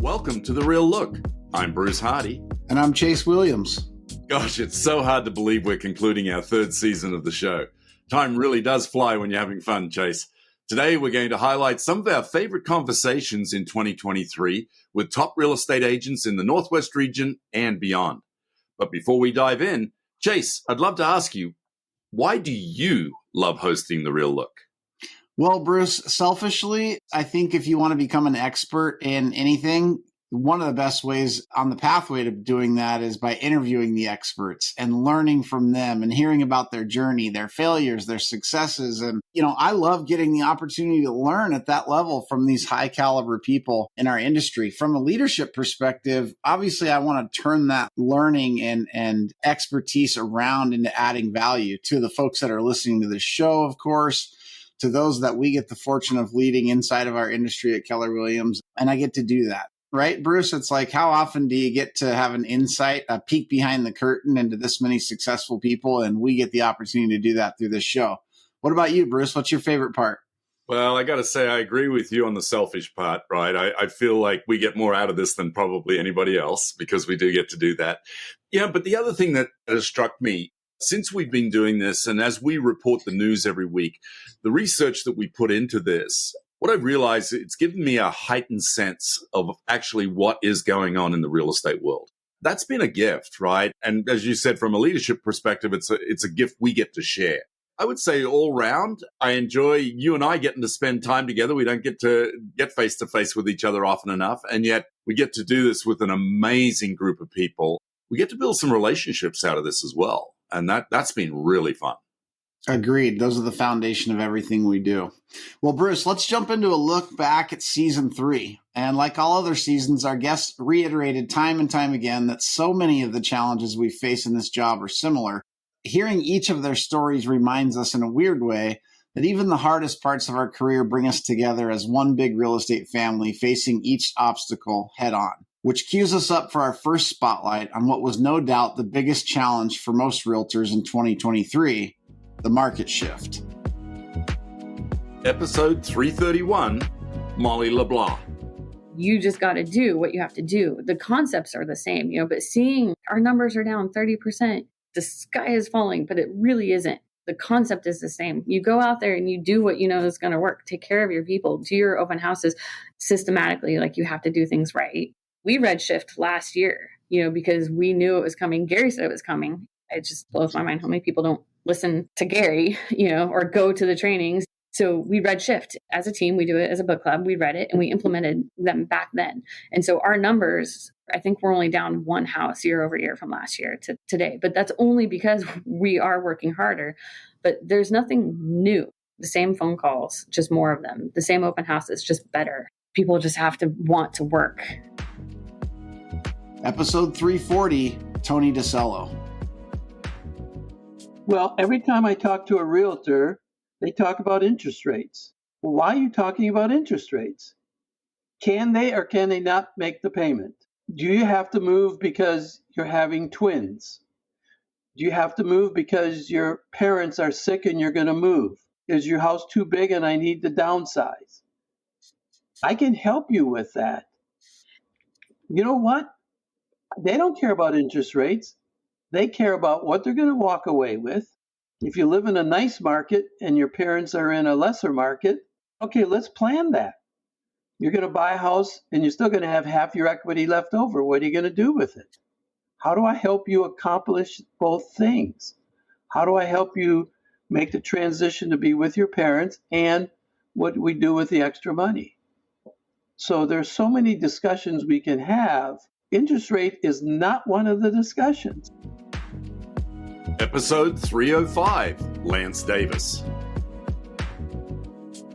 Welcome to The Real Look. I'm Bruce Hardy. And I'm Chase Williams. Gosh, it's so hard to believe we're concluding our third season of the show. Time really does fly when you're having fun, Chase. Today, we're going to highlight some of our favorite conversations in 2023 with top real estate agents in the Northwest region and beyond. But before we dive in, Chase, I'd love to ask you, why do you love hosting The Real Look? Well, Bruce, selfishly, I think if you want to become an expert in anything, one of the best ways on the pathway to doing that is by interviewing the experts and learning from them and hearing about their journey, their failures, their successes. And, I love getting the opportunity to learn at that level from these high caliber people in our industry. From a leadership perspective, obviously, I want to turn that learning and expertise around into adding value to the folks that are listening to the show, of course, to those that we get the fortune of leading inside of our industry at Keller Williams. And I get to do that. Right, Bruce? It's like, how often do you get to have an insight, a peek behind the curtain into this many successful people? And we get the opportunity to do that through this show. What about you, Bruce? What's your favorite part? Well, I got to say, I agree with you on the selfish part, right? I feel like we get more out of this than probably anybody else because we do get to do that. Yeah, but the other thing that has struck me, since we've been doing this and as we report the news every week, the research that we put into this, what I've realized, it's given me a heightened sense of actually what is going on in the real estate world. That's been a gift, right? And as you said, from a leadership perspective, it's a gift we get to share. I would say all round, I enjoy you and I getting to spend time together. We don't get to get face to face with each other often enough. And yet we get to do this with an amazing group of people. We get to build some relationships out of this as well. And that's been really fun. Agreed. Those are the foundation of everything we do. Well, Bruce, let's jump into a look back at season 3. And like all other seasons, our guests reiterated time and time again that so many of the challenges we face in this job are similar. Hearing each of their stories reminds us in a weird way that even the hardest parts of our career bring us together as one big real estate family facing each obstacle head on, which cues us up for our first spotlight on what was no doubt the biggest challenge for most realtors in 2023. The market shift. Episode 331, Molly LeBlanc. You just got to do what you have to do. The concepts are the same, but seeing our numbers are down 30%, the sky is falling, but it really isn't. The concept is the same. You go out there and you do what you know is going to work. Take care of your people. Do your open houses systematically, like you have to do things right. We redshift last year, because we knew it was coming. Gary said it was coming. It just blows my mind how many people don't listen to Gary, or go to the trainings. So we redshift as a team. We do it as a book club. We read it and we implemented them back then. And so our numbers, I think we're only down one house year over year from last year to today. But that's only because we are working harder. But there's nothing new. The same phone calls, just more of them. The same open houses, just better. People just have to want to work. Episode 340, Tony DeCello. Well, every time I talk to a realtor, they talk about interest rates. Well, why are you talking about interest rates? Can they or can they not make the payment? Do you have to move because you're having twins? Do you have to move because your parents are sick and you're going to move? Is your house too big and I need to downsize? I can help you with that. You know what? They don't care about interest rates. They care about what they're going to walk away with. If you live in a nice market and your parents are in a lesser market, okay, let's plan that. You're going to buy a house and you're still going to have half your equity left over. What are you going to do with it? How do I help you accomplish both things? How do I help you make the transition to be with your parents, and what do we do with the extra money? So there's so many discussions we can have. Interest rate is not one of the discussions. Episode 305, Lance Davis.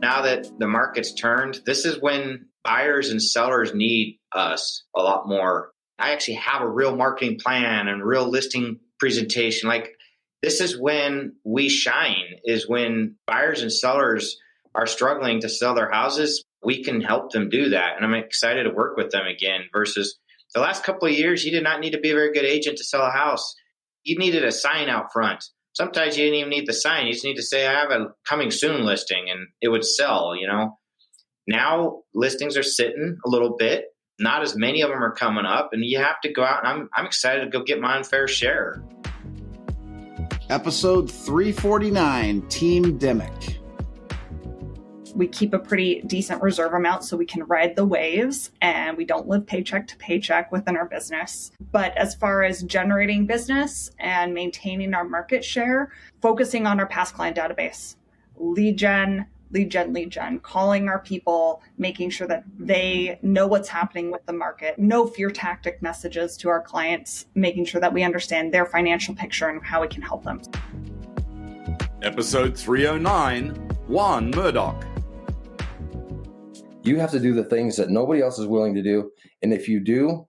Now that the market's turned, this is when buyers and sellers need us a lot more. I actually have a real marketing plan and real listing presentation. This is when we shine, is when buyers and sellers are struggling to sell their houses. We can help them do that. And I'm excited to work with them again versus the last couple of years. You did not need to be a very good agent to sell a house. You needed a sign out front. Sometimes you didn't even need the sign. You just need to say, I have a coming soon listing, and it would sell, Now listings are sitting a little bit. not as many of them are coming up, and you have to go out, and I'm excited to go get my unfair share. Episode 349, Team Dimick. We keep a pretty decent reserve amount so we can ride the waves, and we don't live paycheck to paycheck within our business. But as far as generating business and maintaining our market share, focusing on our past client database, lead gen, calling our people, making sure that they know what's happening with the market, no fear tactic messages to our clients, making sure that we understand their financial picture and how we can help them. Episode 309, Juan Murdoch. You have to do the things that nobody else is willing to do. And if you do,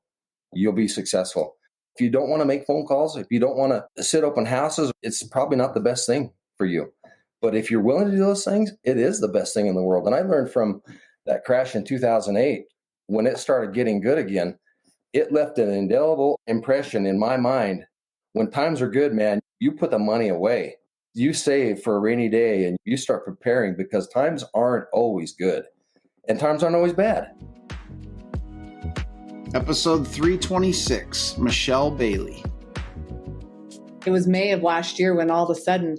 you'll be successful. If you don't want to make phone calls, if you don't want to sit open houses, it's probably not the best thing for you. But if you're willing to do those things, it is the best thing in the world. And I learned from that crash in 2008, when it started getting good again, it left an indelible impression in my mind. When times are good, man, you put the money away. You save for a rainy day and you start preparing, because times aren't always good. And times aren't always bad. Episode 326, Michelle Bailey. It was May of last year when all of a sudden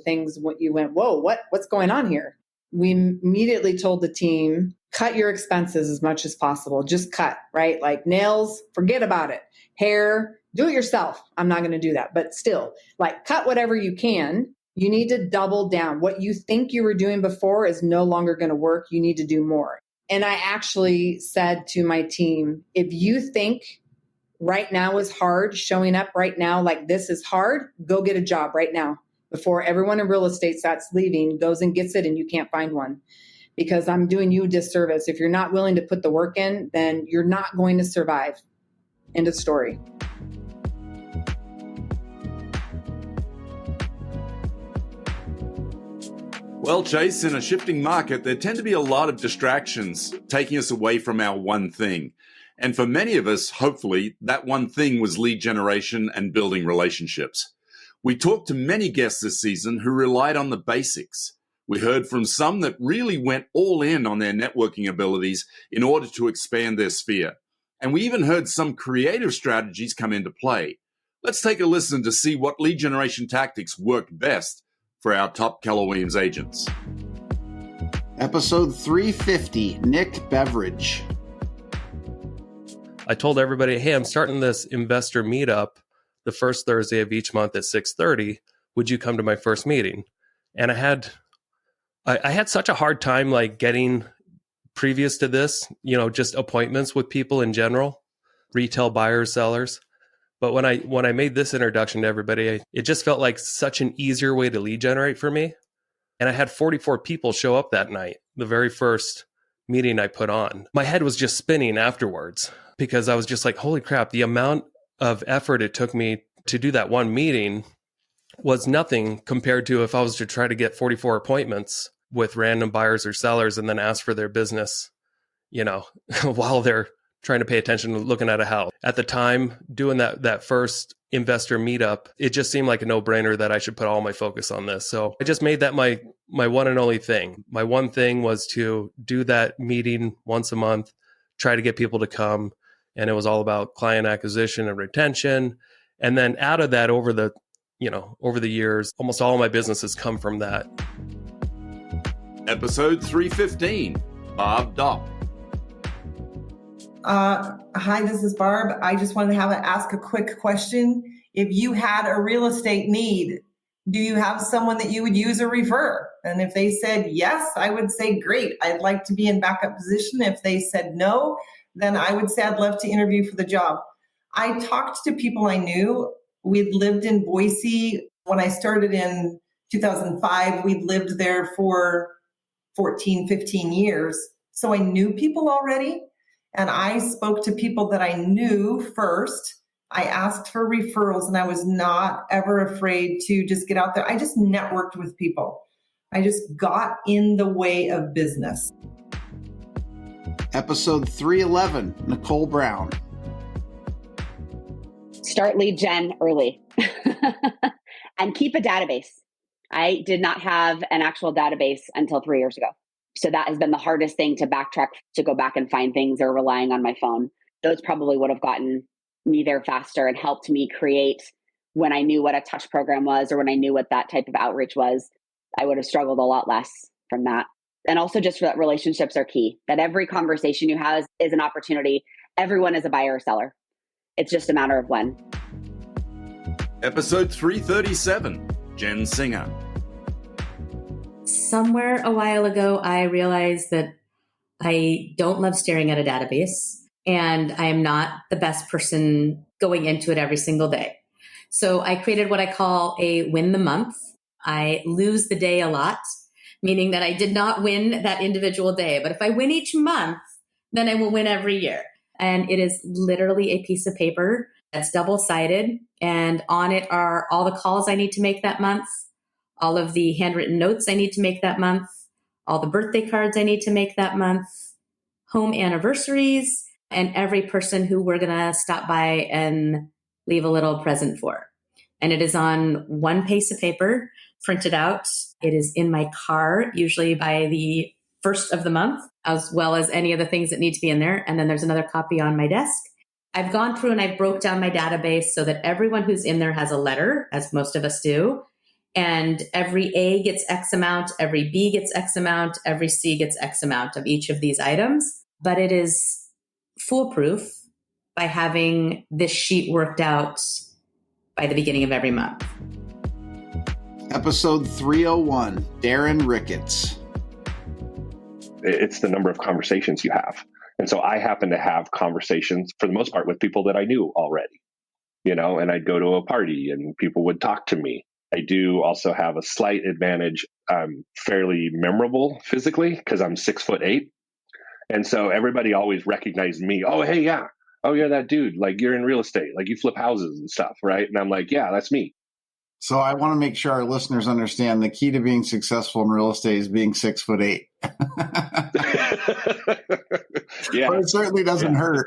you went, whoa, what's going on here? We immediately told the team, cut your expenses as much as possible. Just cut, right? Like nails, forget about it. Hair, do it yourself. I'm not going to do that. But still, like cut whatever you can. You need to double down. What you think you were doing before is no longer going to work. You need to do more. And I actually said to my team, if you think right now is hard, showing up right now like this is hard, go get a job right now before everyone in real estate starts leaving, goes and gets it and you can't find one. Because I'm doing you a disservice. If you're not willing to put the work in, then you're not going to survive. End of story. Well, Chase, in a shifting market, there tend to be a lot of distractions taking us away from our one thing. And for many of us, hopefully, that one thing was lead generation and building relationships. We talked to many guests this season who relied on the basics. We heard from some that really went all in on their networking abilities in order to expand their sphere. And we even heard some creative strategies come into play. Let's take a listen to see what lead generation tactics worked best for our top Keller Williams agents. Episode 350, Nick Beveridge. I told everybody, hey, I'm starting this investor meetup the first Thursday of each month at 6:30. Would you come to my first meeting? And I had such a hard time like getting previous to this, just appointments with people in general, retail buyers, sellers. But when I made this introduction to everybody, it just felt like such an easier way to lead generate for me. And I had 44 people show up that night, the very first meeting I put on. My head was just spinning afterwards because I was just like, holy crap, the amount of effort it took me to do that one meeting was nothing compared to if I was to try to get 44 appointments with random buyers or sellers and then ask for their business, while they're trying to pay attention to looking at a house. At the time, doing that first investor meetup, it just seemed like a no-brainer that I should put all my focus on this. So I just made that my one and only thing. My one thing was to do that meeting once a month, try to get people to come. And it was all about client acquisition and retention. And then out of that, over the years, almost all of my business has come from that. Episode 315, Barb Dopp. Hi, this is Barb. I just wanted to ask a quick question. If you had a real estate need, do you have someone that you would use or refer? And if they said yes, I would say, great, I'd like to be in backup position. If they said no, then I would say I'd love to interview for the job. I talked to people I knew. We'd lived in Boise. When I started in 2005, we'd lived there for 14, 15 years. So I knew people already. And I spoke to people that I knew first. I asked for referrals and I was not ever afraid to just get out there. I just networked with people. I just got in the way of business. Episode 311, Nicole Brown. Start lead gen early and keep a database. I did not have an actual database until 3 years ago. So that has been the hardest thing to backtrack, to go back and find things, or relying on my phone. those probably would have gotten me there faster and helped me create when I knew what a touch program was or when I knew what that type of outreach was. I would have struggled a lot less from that. And also just that relationships are key, that every conversation you have is an opportunity. Everyone is a buyer or seller. It's just a matter of when. Episode 337, Jen Singer. Somewhere a while ago, I realized that I don't love staring at a database, and I am not the best person going into it every single day. So I created what I call a win the month. I lose the day a lot, meaning that I did not win that individual day. But if I win each month, then I will win every year. And it is literally a piece of paper that's double-sided. And on it are all the calls I need to make that month, all of the handwritten notes I need to make that month, all the birthday cards I need to make that month, home anniversaries, and every person who we're going to stop by and leave a little present for. And it is on one piece of paper, printed out. It is in my car, usually by the first of the month, as well as any of the things that need to be in there. And then there's another copy on my desk. I've gone through and I broke down my database so that everyone who's in there has a letter, as most of us do. And every A gets X amount, every B gets X amount, every C gets X amount of each of these items. But it is foolproof by having this sheet worked out by the beginning of every month. Episode 301, Darren Ricketts. It's the number of conversations you have. And so I happen to have conversations for the most part with people that I knew already, and I'd go to a party and people would talk to me. I do also have a slight advantage. I'm fairly memorable physically because I'm 6'8". And so everybody always recognized me. Oh, hey, yeah. Oh, you're that dude. Like, you're in real estate. Like, you flip houses and stuff, right? And I'm like, yeah, that's me. So I want to make sure our listeners understand the key to being successful in real estate is being 6'8". Yeah. But it certainly doesn't hurt.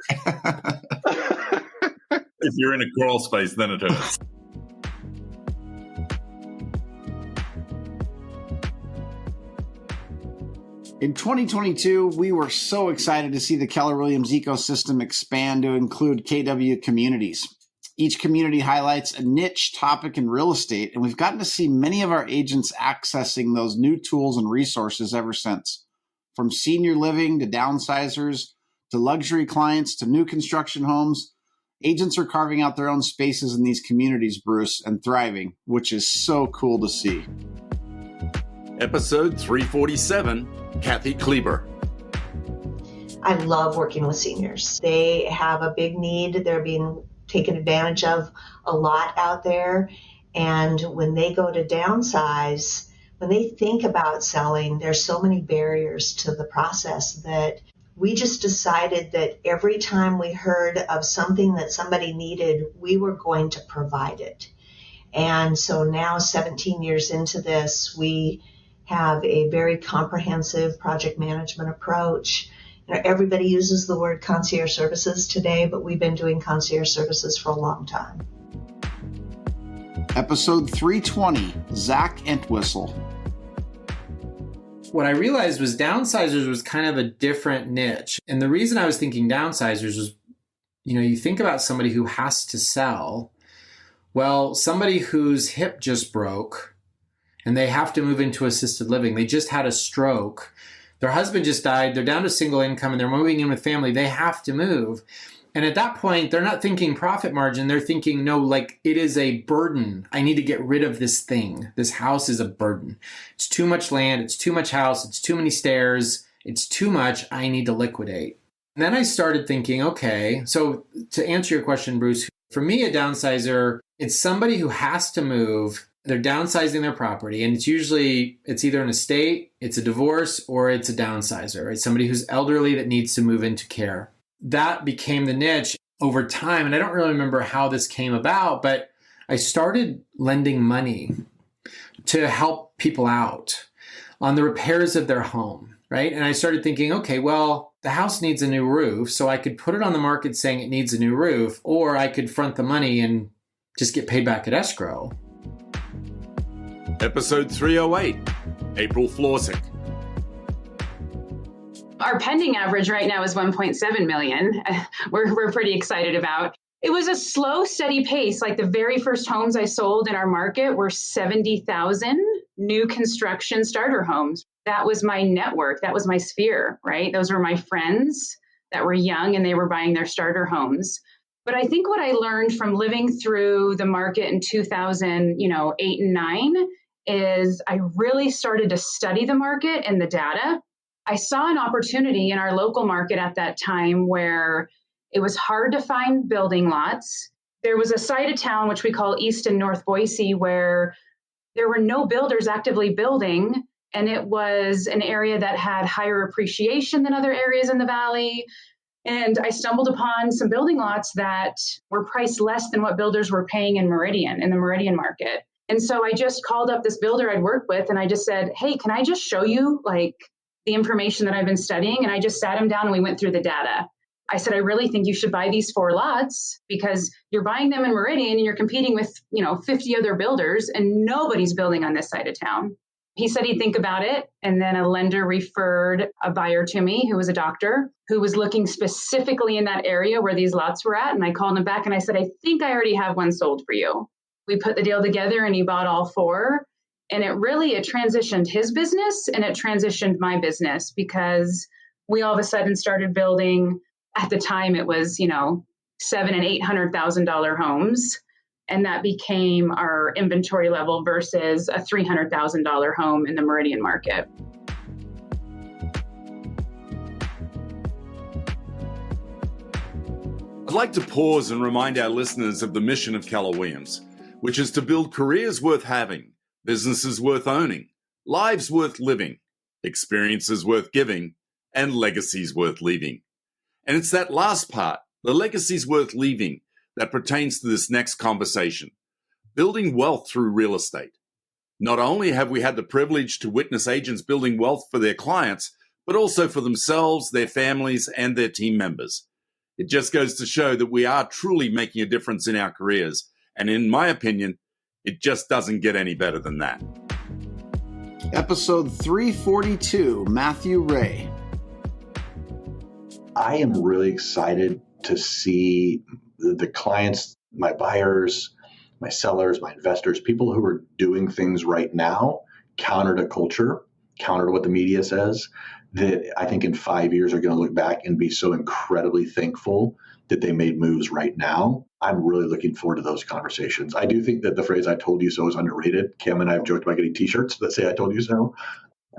If you're in a crawl space, then it hurts. In 2022, we were so excited to see the Keller Williams ecosystem expand to include KW communities. Each community highlights a niche topic in real estate, and we've gotten to see many of our agents accessing those new tools and resources ever since. From senior living to downsizers to luxury clients to new construction homes, agents are carving out their own spaces in these communities, Bruce, and thriving, which is so cool to see. Episode 347, Kathy Kleber. I love working with seniors. They have a big need. They're being taken advantage of a lot out there. And when they go to downsize, when they think about selling, there's so many barriers to the process that we just decided that every time we heard of something that somebody needed, we were going to provide it. And so now, 17 years into this, we have a very comprehensive project management approach. Everybody uses the word concierge services today, but we've been doing concierge services for a long time. Episode 320, Zach Entwistle. What I realized was downsizers was kind of a different niche. And the reason I was thinking downsizers was, you think about somebody who has to sell. Well, somebody whose hip just broke and they have to move into assisted living. They just had a stroke. Their husband just died. They're down to single income and they're moving in with family. They have to move. And at that point, they're not thinking profit margin. They're thinking, no, like it is a burden. I need to get rid of this thing. This house is a burden. It's too much land. It's too much house. It's too many stairs. It's too much. I need to liquidate. And then I started thinking, okay, so to answer your question, Bruce, for me, a downsizer, it's somebody who has to move. They're downsizing their property, and it's either an estate, it's a divorce, or it's a downsizer, right? Somebody who's elderly that needs to move into care. That became the niche over time, and I don't really remember how this came about, but I started lending money to help people out on the repairs of their home, right? And I started thinking, okay, well, the house needs a new roof, so I could put it on the market saying it needs a new roof, or I could front the money and just get paid back at escrow. Episode 308, April Florsik. Our pending average right now is 1.7 million. We're pretty excited about. It was a slow, steady pace. Like the very first homes I sold in our market were 70,000 new construction starter homes. That was my network. That was my sphere, right? Those were my friends that were young and they were buying their starter homes. But I think what I learned from living through the market in 2008 and 9 is I really started to study the market and the data. I saw an opportunity in our local market at that time where it was hard to find building lots. There was a side of town, which we call East and North Boise, where there were no builders actively building. And it was an area that had higher appreciation than other areas in the valley. And I stumbled upon some building lots that were priced less than what builders were paying in the Meridian market. And so I just called up this builder I'd worked with and I just said, hey, can I just show you like the information that I've been studying? And I just sat him down and we went through the data. I said, I really think you should buy these 4 lots because you're buying them in Meridian and you're competing with, 50 other builders and nobody's building on this side of town. He said he'd think about it. And then a lender referred a buyer to me who was a doctor who was looking specifically in that area where these lots were at. And I called him back and I said, I think I already have one sold for you. We put the deal together and he bought all 4. And it transitioned his business and it transitioned my business because we all of a sudden started building. At the time, it was, $700,000 and $800,000 homes. And that became our inventory level versus a $300,000 home in the Meridian market. I'd like to pause and remind our listeners of the mission of Keller Williams, which is to build careers worth having, businesses worth owning, lives worth living, experiences worth giving, and legacies worth leaving. And it's that last part, the legacies worth leaving, that pertains to this next conversation, building wealth through real estate. Not only have we had the privilege to witness agents building wealth for their clients, but also for themselves, their families, and their team members. It just goes to show that we are truly making a difference in our careers. And in my opinion, it just doesn't get any better than that. Episode 342, Matthew Ray. I am really excited to see the clients, my buyers, my sellers, my investors, people who are doing things right now, counter to culture, counter to what the media says, that I think in 5 years are going to look back and be so incredibly thankful that they made moves right now. I'm really looking forward to those conversations. I do think that the phrase "I told you so" is underrated. Kim and I have joked about getting t-shirts that say "I told you so."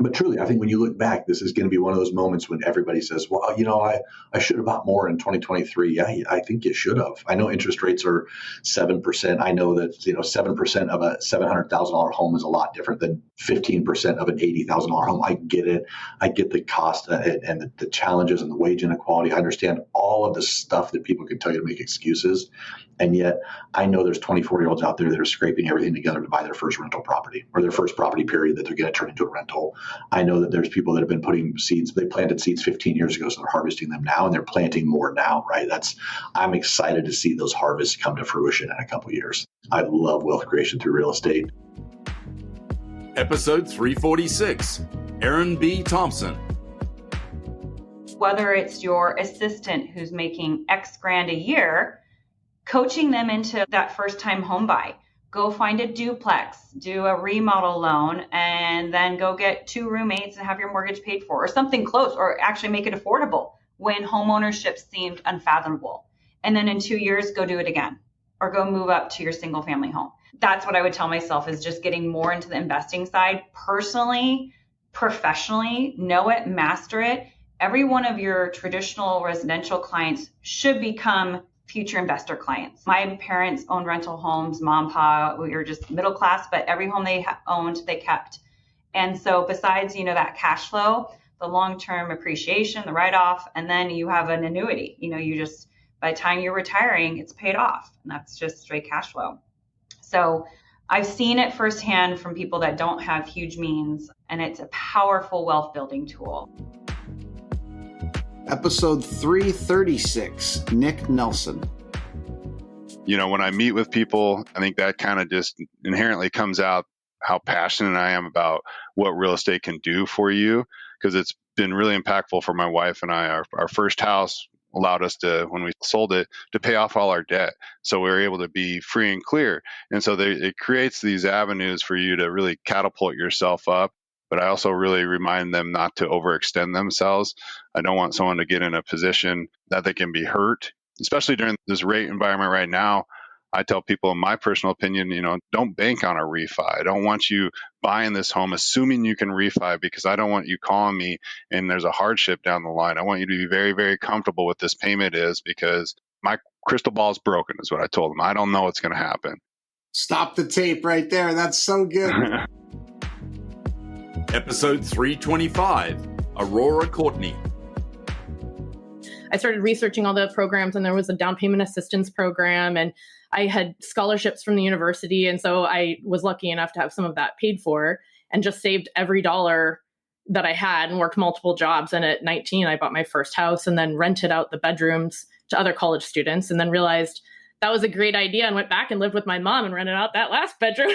But truly, I think when you look back, this is going to be one of those moments when everybody says, well, I should have bought more in 2023. Yeah, I think you should have. I know interest rates are 7%. I know that, 7% of a $700,000 home is a lot different than 15% of an $80,000 home. I get it. I get the cost and the challenges and the wage inequality. I understand all of the stuff that people can tell you to make excuses. And yet I know there's 24-year-olds out there that are scraping everything together to buy their first rental property or their first property period that they're going to turn into a rental. I know that there's people that have been putting seeds. They planted seeds 15 years ago, so they're harvesting them now, and they're planting more now, right? I'm excited to see those harvests come to fruition in a couple of years. I love wealth creation through real estate. Episode 346, Erin B. Thompson. Whether it's your assistant who's making X grand a year, coaching them into that first-time home buy. Go find a duplex, do a remodel loan, and then go get 2 roommates and have your mortgage paid for, or something close, or actually make it affordable when homeownership seemed unfathomable. And then in 2 years, go do it again, or go move up to your single family home. That's what I would tell myself, is just getting more into the investing side. Personally, professionally, know it, master it. Every one of your traditional residential clients should become future investor clients. My parents owned rental homes, mom, pa, we were just middle class, but every home they owned, they kept. And so besides, that cash flow, the long-term appreciation, the write-off, and then you have an annuity, by the time you're retiring, it's paid off, and that's just straight cash flow. So I've seen it firsthand from people that don't have huge means, and it's a powerful wealth building tool. Episode 336, Nick Nelson. When I meet with people, I think that kind of just inherently comes out how passionate I am about what real estate can do for you. because it's been really impactful for my wife and I. Our first house allowed us to, when we sold it, to pay off all our debt. So we were able to be free and clear. And so it creates these avenues for you to really catapult yourself up. But I also really remind them not to overextend themselves. I don't want someone to get in a position that they can be hurt, especially during this rate environment right now. I tell people, in my personal opinion, don't bank on a refi. I don't want you buying this home assuming you can refi, because I don't want you calling me and there's a hardship down the line. I want you to be very, very comfortable with this payment is, because my crystal ball is broken, is what I told them. I don't know what's going to happen. Stop the tape right there. That's so good. Episode 325, Aurora Courtney. I started researching all the programs, and there was a down payment assistance program, and I had scholarships from the university. And so I was lucky enough to have some of that paid for, and just saved every dollar that I had and worked multiple jobs. And at 19, I bought my first house and then rented out the bedrooms to other college students, and then realized that was a great idea and went back and lived with my mom and rented out that last bedroom.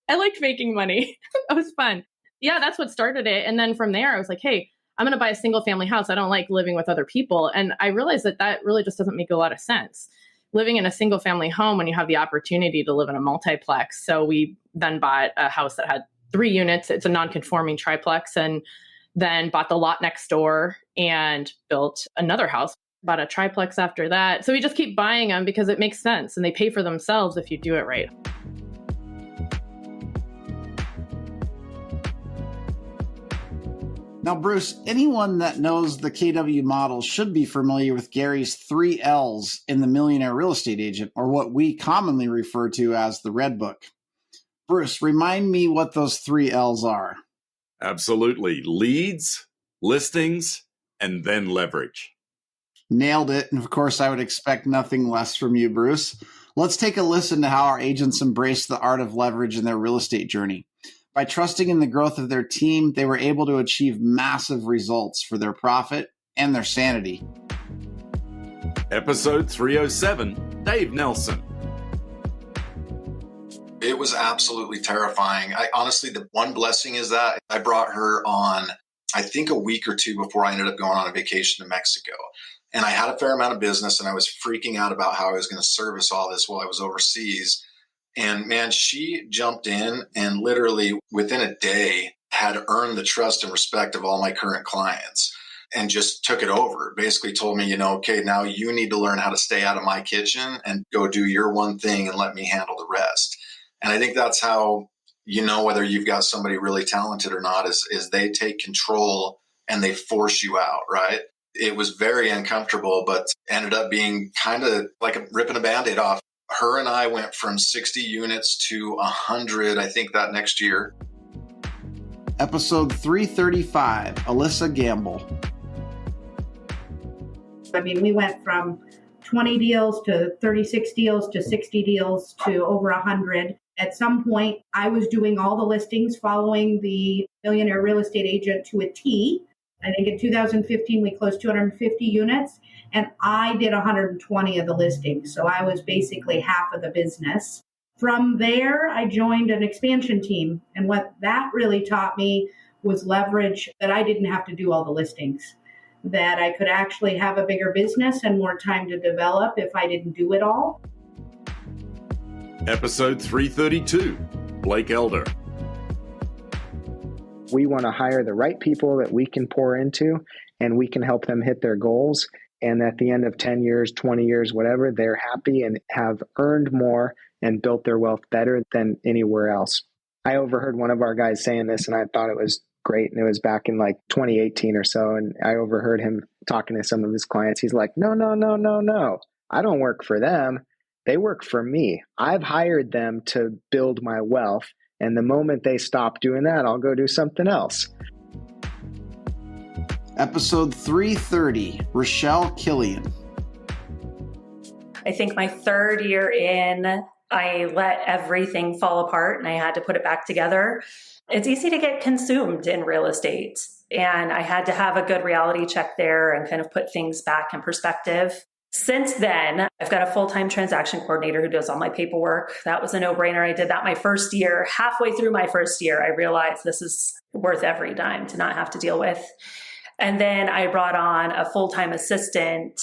I liked making money. It was fun. Yeah, that's what started it. And then from there, I was like, hey, I'm going to buy a single family house. I don't like living with other people. And I realized that really just doesn't make a lot of sense. Living in a single family home when you have the opportunity to live in a multiplex. So we then bought a house that had 3 units. It's a non-conforming triplex, and then bought the lot next door and built another house, bought a triplex after that. So we just keep buying them because it makes sense, and they pay for themselves if you do it right. Now, Bruce, anyone that knows the KW model should be familiar with Gary's 3 L's in the Millionaire Real Estate Agent, or what we commonly refer to as the Red Book. Bruce, remind me what those 3 L's are. Absolutely. Leads, listings, and then leverage. Nailed it. And of course, I would expect nothing less from you, Bruce. Let's take a listen to how our agents embrace the art of leverage in their real estate journey. By trusting in the growth of their team, they were able to achieve massive results for their profit and their sanity. Episode 307, Dave Nelson. It was absolutely terrifying. Honestly, the one blessing is that I brought her on, I think, a week or 2 before I ended up going on a vacation to Mexico. And I had a fair amount of business, and I was freaking out about how I was going to service all this while I was overseas. And man, she jumped in and literally within a day had earned the trust and respect of all my current clients, and just took it over. Basically told me, okay, now you need to learn how to stay out of my kitchen and go do your one thing and let me handle the rest. And I think that's how you know whether you've got somebody really talented or not, is they take control and they force you out, right? It was very uncomfortable, but ended up being kind of like ripping a Band-Aid off. Her and I went from 60 units to 100, I think, that next year. Episode 335, Alyssa Gamble. I mean, we went from 20 deals to 36 deals to 60 deals to over 100. At some point, I was doing all the listings following the Millionaire Real Estate Agent to a T. I think in 2015, we closed 250 units, and I did 120 of the listings. So I was basically half of the business. From there, I joined an expansion team. And what that really taught me was leverage, that I didn't have to do all the listings, that I could actually have a bigger business and more time to develop if I didn't do it all. Episode 332, Blake Elder. We want to hire the right people that we can pour into, and we can help them hit their goals. And at the end of 10 years, 20 years, whatever, they're happy and have earned more and built their wealth better than anywhere else. I overheard one of our guys saying this, and I thought it was great. And it was back in like 2018 or so. And I overheard him talking to some of his clients. He's like, no. I don't work for them. They work for me. I've hired them to build my wealth. And the moment they stop doing that, I'll go do something else. Episode 330, Rochelle Killian. I think my 3rd year in, I let everything fall apart and I had to put it back together. It's easy to get consumed in real estate. And I had to have a good reality check there and kind of put things back in perspective. Since then, I've got a full-time transaction coordinator who does all my paperwork. That was a no-brainer. I did that my first year. Halfway through my first year, I realized this is worth every dime to not have to deal with. And then I brought on a full-time assistant.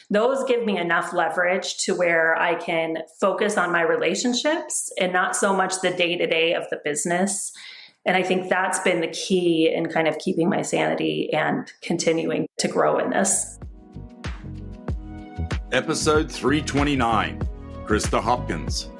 Those give me enough leverage to where I can focus on my relationships and not so much the day-to-day of the business. And I think that's been the key in kind of keeping my sanity and continuing to grow in this. Episode 329, Krista Hopkins.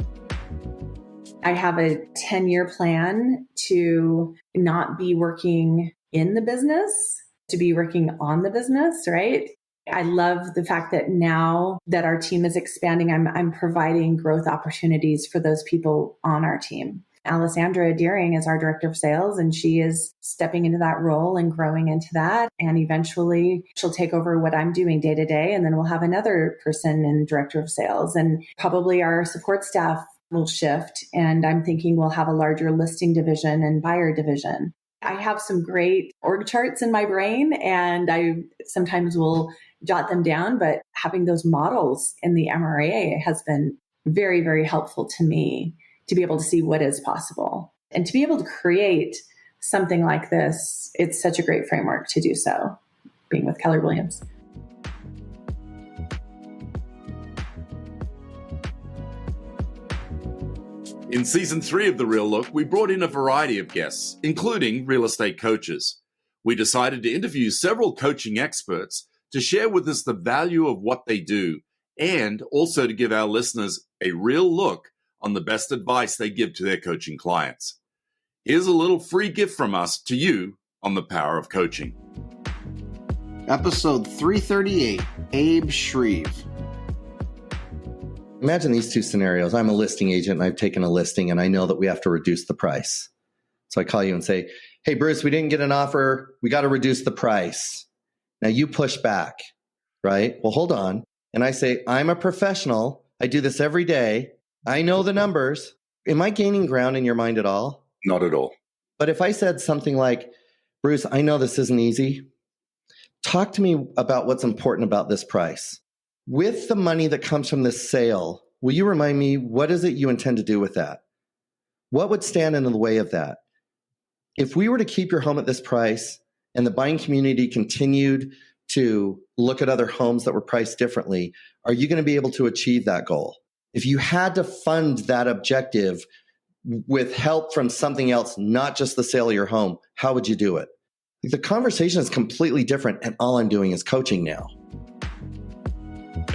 I have a 10-year plan to not be working in the business, to be working on the business, right? I love the fact that now that our team is expanding, I'm providing growth opportunities for those people on our team. Alessandra Deering is our director of sales, and she is stepping into that role and growing into that. And eventually she'll take over what I'm doing day to day. And then we'll have another person in director of sales, and probably our support staff will shift. And I'm thinking we'll have a larger listing division and buyer division. I have some great org charts in my brain, and I sometimes will jot them down, but having those models in the MRA has been very, very helpful to me to be able to see what is possible and to be able to create something like this. It's such a great framework to do so, being with Keller Williams. In season 3 of The Real Look, we brought in a variety of guests, including real estate coaches. We decided to interview several coaching experts to share with us the value of what they do, and also to give our listeners a real look on the best advice they give to their coaching clients. Here's a little free gift from us to you on the power of coaching. Episode 338, Abe Shreve. Imagine these two scenarios. I'm a listing agent and I've taken a listing and I know that we have to reduce the price. So I call you and say, hey, Bruce, we didn't get an offer. We got to reduce the price. Now you push back, right? Well, hold on. And I say, I'm a professional. I do this every day. I know the numbers. Am I gaining ground in your mind at all? Not at all. But if I said something like, Bruce, I know this isn't easy. Talk to me about what's important about this price. With the money that comes from this sale, will you remind me, what is it you intend to do with that? What would stand in the way of that? If we were to keep your home at this price and the buying community continued to look at other homes that were priced differently, are you going to be able to achieve that goal? If you had to fund that objective with help from something else, not just the sale of your home, how would you do it? The conversation is completely different, and all I'm doing is coaching now.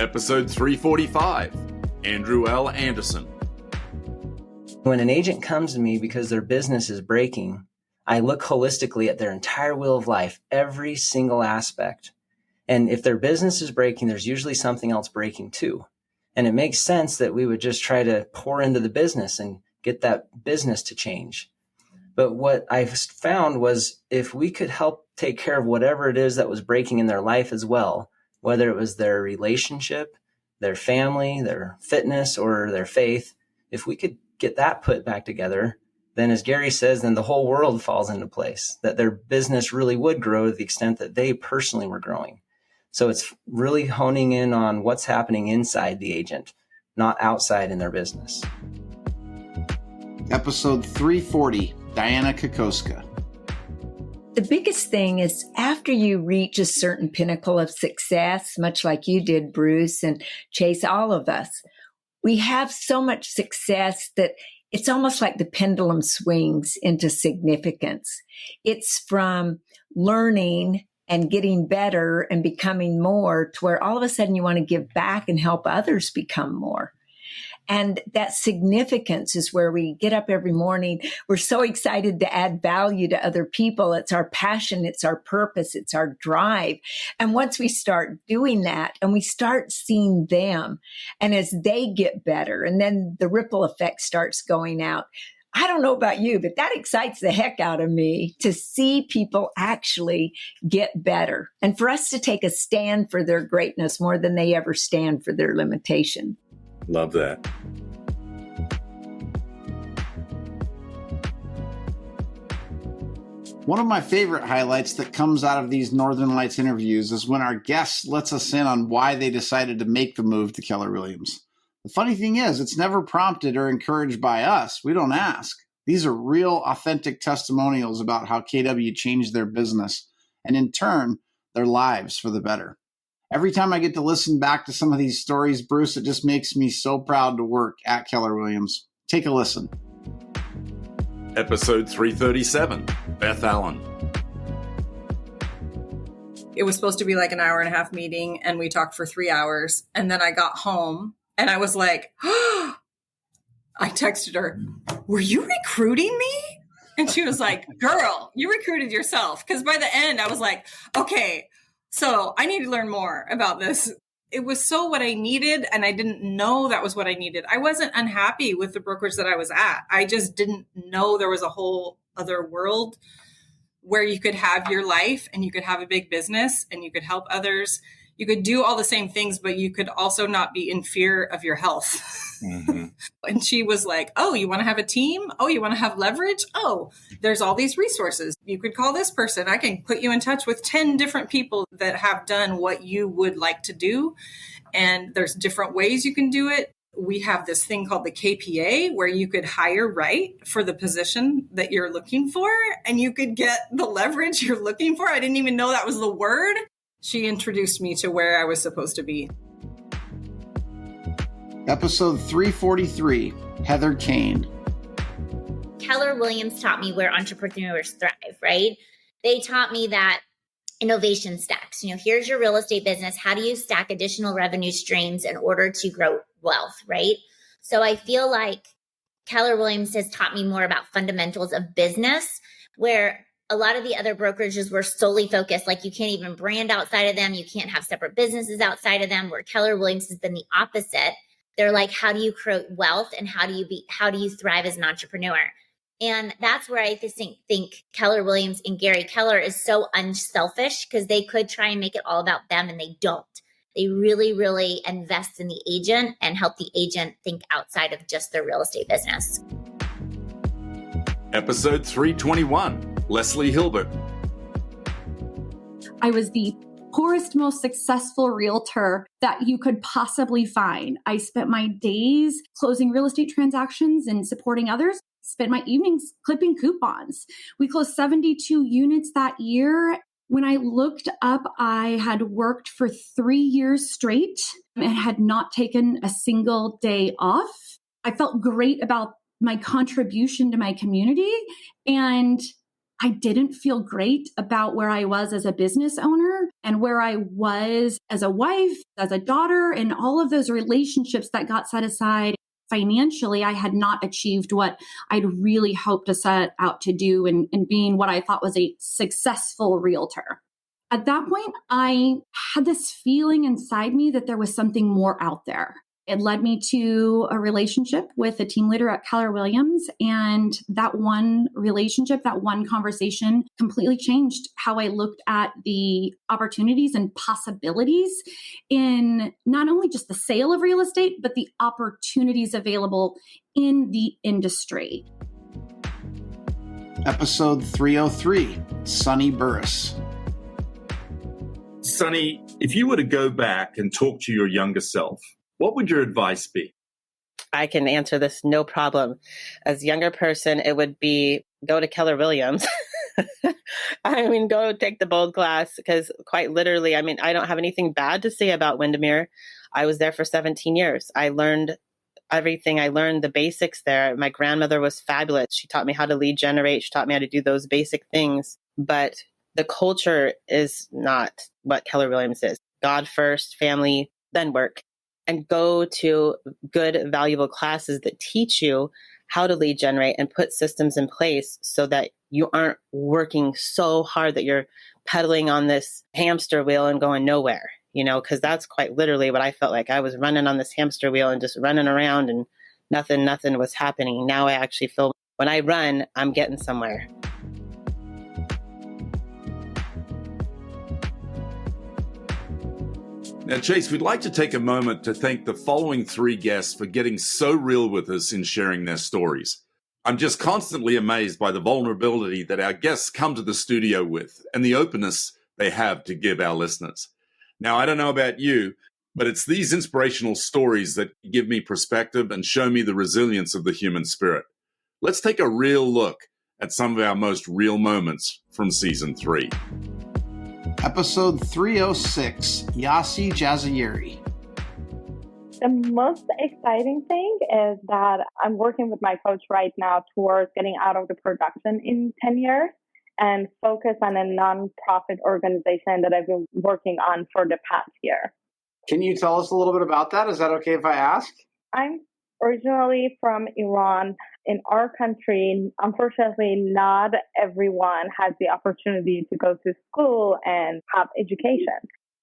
Episode 345, Andrew L. Anderson. When an agent comes to me because their business is breaking, I look holistically at their entire wheel of life, every single aspect. And if their business is breaking, there's usually something else breaking too. And it makes sense that we would just try to pour into the business and get that business to change. But what I found was if we could help take care of whatever it is that was breaking in their life as well, whether it was their relationship, their family, their fitness, or their faith, if we could get that put back together, then as Gary says, then the whole world falls into place, that their business really would grow to the extent that they personally were growing. So it's really honing in on what's happening inside the agent, not outside in their business. Episode 340, Diana Kokoska. The biggest thing is after you reach a certain pinnacle of success, much like you did, Bruce and Chase, all of us, we have so much success that it's almost like the pendulum swings into significance. It's from learning and getting better and becoming more to where all of a sudden you want to give back and help others become more. And that significance is where we get up every morning. We're so excited to add value to other people. It's our passion. It's our purpose. It's our drive. And once we start doing that and we start seeing them, and as they get better, and then the ripple effect starts going out, I don't know about you, but that excites the heck out of me to see people actually get better and for us to take a stand for their greatness more than they ever stand for their limitation. Love that. One of my favorite highlights that comes out of these Northern Lights interviews is when our guest lets us in on why they decided to make the move to Keller Williams. The funny thing is, it's never prompted or encouraged by us. We don't ask. These are real, authentic testimonials about how KW changed their business and, in turn, their lives for the better. Every time I get to listen back to some of these stories, Bruce, it just makes me so proud to work at Keller Williams. Take a listen. Episode 337, Beth Allen. It was supposed to be like an hour and a half meeting, and we talked for 3 hours. And then I got home, and I was like, I texted her, "Were you recruiting me?" And she was like, "Girl, you recruited yourself." Because by the end, I was like, okay, so I need to learn more about this. It was so what I needed, and I didn't know that was what I needed. I wasn't unhappy with the brokerage that I was at. I just didn't know there was a whole other world where you could have your life and you could have a big business and you could help others. You could do all the same things, but you could also not be in fear of your health. Mm-hmm. And she was like, "Oh, you want to have a team? Oh, you want to have leverage? Oh, there's all these resources. You could call this person. I can put you in touch with 10 different people that have done what you would like to do. And there's different ways you can do it. We have this thing called the KPA where you could hire right for the position that you're looking for, and you could get the leverage you're looking for." I didn't even know that was the word. She introduced me to where I was supposed to be. Episode 343, Heather Kane. Keller Williams taught me where entrepreneurs thrive, right? They taught me that innovation stacks. Here's your real estate business. How do you stack additional revenue streams in order to grow wealth, right? So I feel like Keller Williams has taught me more about fundamentals of business, where a lot of the other brokerages were solely focused, like you can't even brand outside of them. You can't have separate businesses outside of them, where Keller Williams has been the opposite. They're like, how do you create wealth and how do you thrive as an entrepreneur? And that's where I think Keller Williams and Gary Keller is so unselfish, because they could try and make it all about them, and they don't. They really, really invest in the agent and help the agent think outside of just their real estate business. Episode 321, Leslie Hilbert. I was the poorest, most successful realtor that you could possibly find. I spent my days closing real estate transactions and supporting others. Spent my evenings clipping coupons. We closed 72 units that year. When I looked up, I had worked for 3 years straight and had not taken a single day off. I felt great about my contribution to my community, and I didn't feel great about where I was as a business owner and where I was as a wife, as a daughter, and all of those relationships that got set aside. Financially, I had not achieved what I'd really hoped to set out to do in being what I thought was a successful realtor. At that point, I had this feeling inside me that there was something more out there. It led me to a relationship with a team leader at Keller Williams. And that one relationship, that one conversation completely changed how I looked at the opportunities and possibilities in not only just the sale of real estate, but the opportunities available in the industry. Episode 303, Sonny Burris. Sonny, if you were to go back and talk to your younger self, what would your advice be? I can answer this no problem. As a younger person, it would be go to Keller Williams. Go take the bold class, because quite literally, I don't have anything bad to say about Windermere. I was there for 17 years. I learned everything. I learned the basics there. My grandmother was fabulous. She taught me how to lead generate. She taught me how to do those basic things. But the culture is not what Keller Williams is. God first, family, then work. And go to good, valuable classes that teach you how to lead generate and put systems in place so that you aren't working so hard that you're pedaling on this hamster wheel and going nowhere, because that's quite literally what I felt like. I was running on this hamster wheel and just running around and nothing was happening. Now I actually feel when I run, I'm getting somewhere. Now, Chase, we'd like to take a moment to thank the following 3 guests for getting so real with us in sharing their stories. I'm just constantly amazed by the vulnerability that our guests come to the studio with and the openness they have to give our listeners. Now, I don't know about you, but it's these inspirational stories that give me perspective and show me the resilience of the human spirit. Let's take a real look at some of our most real moments from season 3. Episode 306, Yasi Jazayeri. The most exciting thing is that I'm working with my coach right now towards getting out of the production in 10 years and focus on a nonprofit organization that I've been working on for the past year. Can you tell us a little bit about that? Is that okay if I ask? I'm originally from Iran. In our country, unfortunately, not everyone has the opportunity to go to school and have education.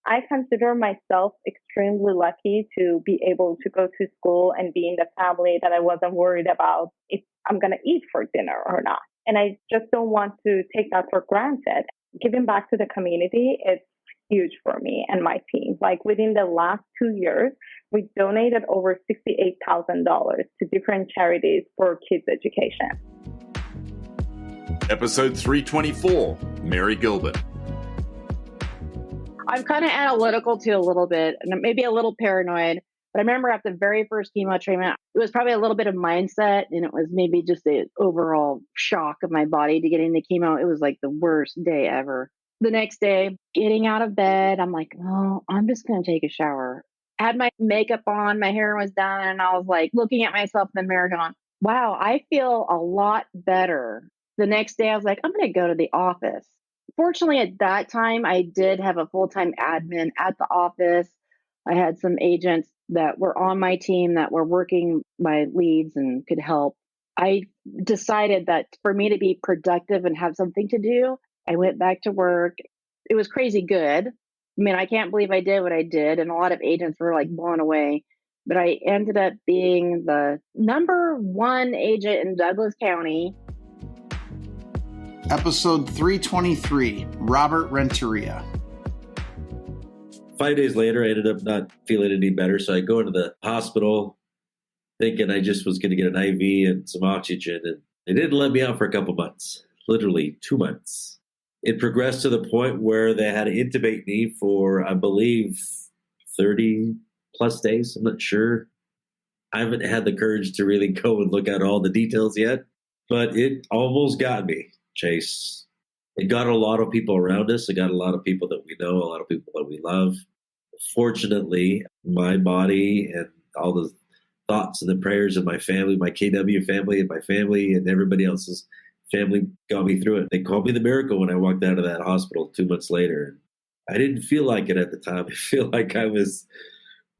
I consider myself extremely lucky to be able to go to school and be in the family that I wasn't worried about if I'm going to eat for dinner or not. And I just don't want to take that for granted. Giving back to the community is huge for me and my team. Like within the last 2 years, we donated over $68,000 to different charities for kids' education. Episode 324, Mary Gilbert. I'm kind of analytical too, a little bit, and maybe a little paranoid. But I remember after the very first chemo treatment, it was probably a little bit of mindset, and it was maybe just the overall shock of my body to getting the chemo. It was like the worst day ever. The next day, getting out of bed, I'm like, oh, I'm just going to take a shower. I had my makeup on, my hair was done, and I was like looking at myself in the mirror going, wow, I feel a lot better. The next day, I was like, I'm going to go to the office. Fortunately, at that time, I did have a full-time admin at the office. I had some agents that were on my team that were working my leads and could help. I decided that for me to be productive and have something to do, I went back to work. It was crazy good. I mean, I can't believe I did what I did. And a lot of agents were like blown away. But I ended up being the #1 agent in Douglas County. Episode 323, Robert Renteria. 5 days later, I ended up not feeling any better. So I go into the hospital thinking I just was going to get an IV and some oxygen. And they didn't let me out for a couple months, literally 2 months. It progressed to the point where they had to intubate me for, I believe, 30 plus days. I'm not sure. I haven't had the courage to really go and look at all the details yet, but it almost got me, Chase. It got a lot of people around us. It got a lot of people that we know, a lot of people that we love. Fortunately, my body and all the thoughts and the prayers of my family, my KW family and my family and everybody else's family got me through it. They called me the miracle when I walked out of that hospital 2 months later. I didn't feel like it at the time. I feel like I was,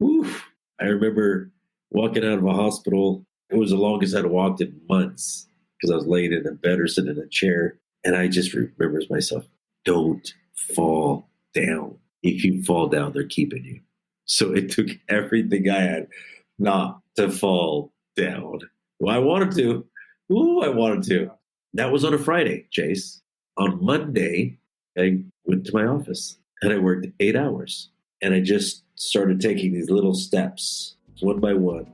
I remember walking out of a hospital. It was the longest I'd walked in months because I was laying in a bed or sitting in a chair. And I just remember myself, don't fall down. If you fall down, they're keeping you. So it took everything I had not to fall down. Well, I wanted to. I wanted to. That was on a Friday, Chase. On Monday, I went to my office and I worked 8 hours. And I just started taking these little steps, one by one.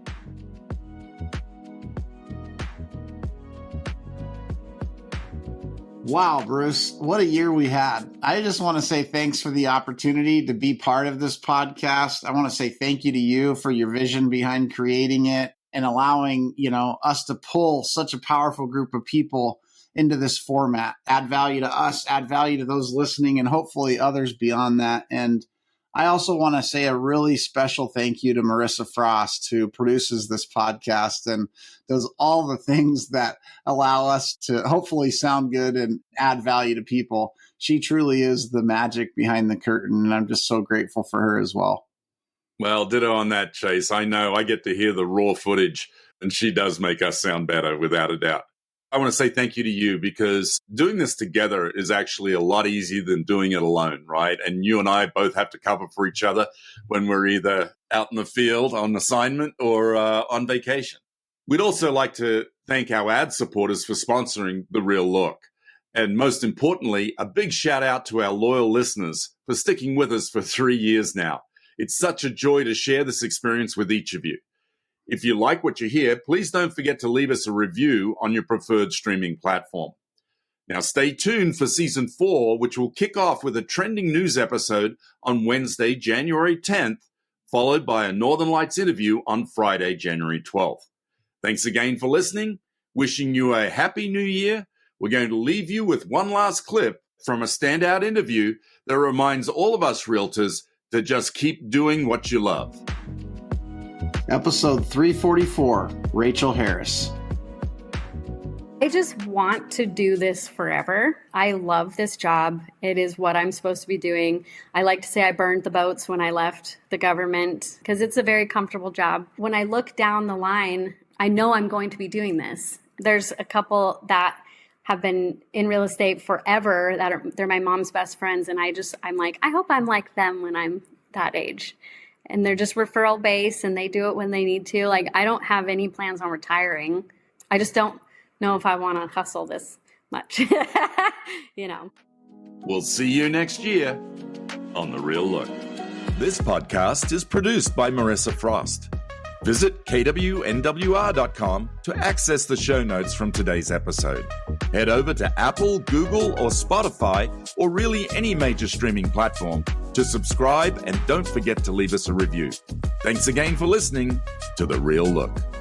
Wow, Bruce, what a year we had. I just want to say thanks for the opportunity to be part of this podcast. I want to say thank you to you for your vision behind creating it and allowing, us to pull such a powerful group of people into this format, add value to us, add value to those listening, and hopefully others beyond that. And I also want to say a really special thank you to Marissa Frost, who produces this podcast and does all the things that allow us to hopefully sound good and add value to people. She truly is the magic behind the curtain, and I'm just so grateful for her as well. Well, ditto on that, Chase. I know I get to hear the raw footage, and she does make us sound better, without a doubt. I want to say thank you to you because doing this together is actually a lot easier than doing it alone, right? And you and I both have to cover for each other when we're either out in the field on assignment or on vacation. We'd also like to thank our ad supporters for sponsoring The Real Look. And most importantly, a big shout out to our loyal listeners for sticking with us for 3 years now. It's such a joy to share this experience with each of you. If you like what you hear, please don't forget to leave us a review on your preferred streaming platform. Now, stay tuned for Season 4, which will kick off with a trending news episode on Wednesday, January 10th, followed by a Northern Lights interview on Friday, January 12th. Thanks again for listening. Wishing you a happy new year. We're going to leave you with one last clip from a standout interview that reminds all of us realtors to just keep doing what you love. Episode 344, Rachel Harris. I just want to do this forever. I love this job. It is what I'm supposed to be doing. I like to say I burned the boats when I left the government because it's a very comfortable job. When I look down the line, I know I'm going to be doing this. There's a couple that have been in real estate forever they're my mom's best friends. And I'm like, I hope I'm like them when I'm that age. And they're just referral based and they do it when they need to. Like, I don't have any plans on retiring. I just don't know if I want to hustle this much, you know. We'll see you next year on The Real Look. This podcast is produced by Marissa Frost. Visit KWNWR.com to access the show notes from today's episode. Head over to Apple, Google, or Spotify, or really any major streaming platform to subscribe, and don't forget to leave us a review. Thanks again for listening to The Real Look.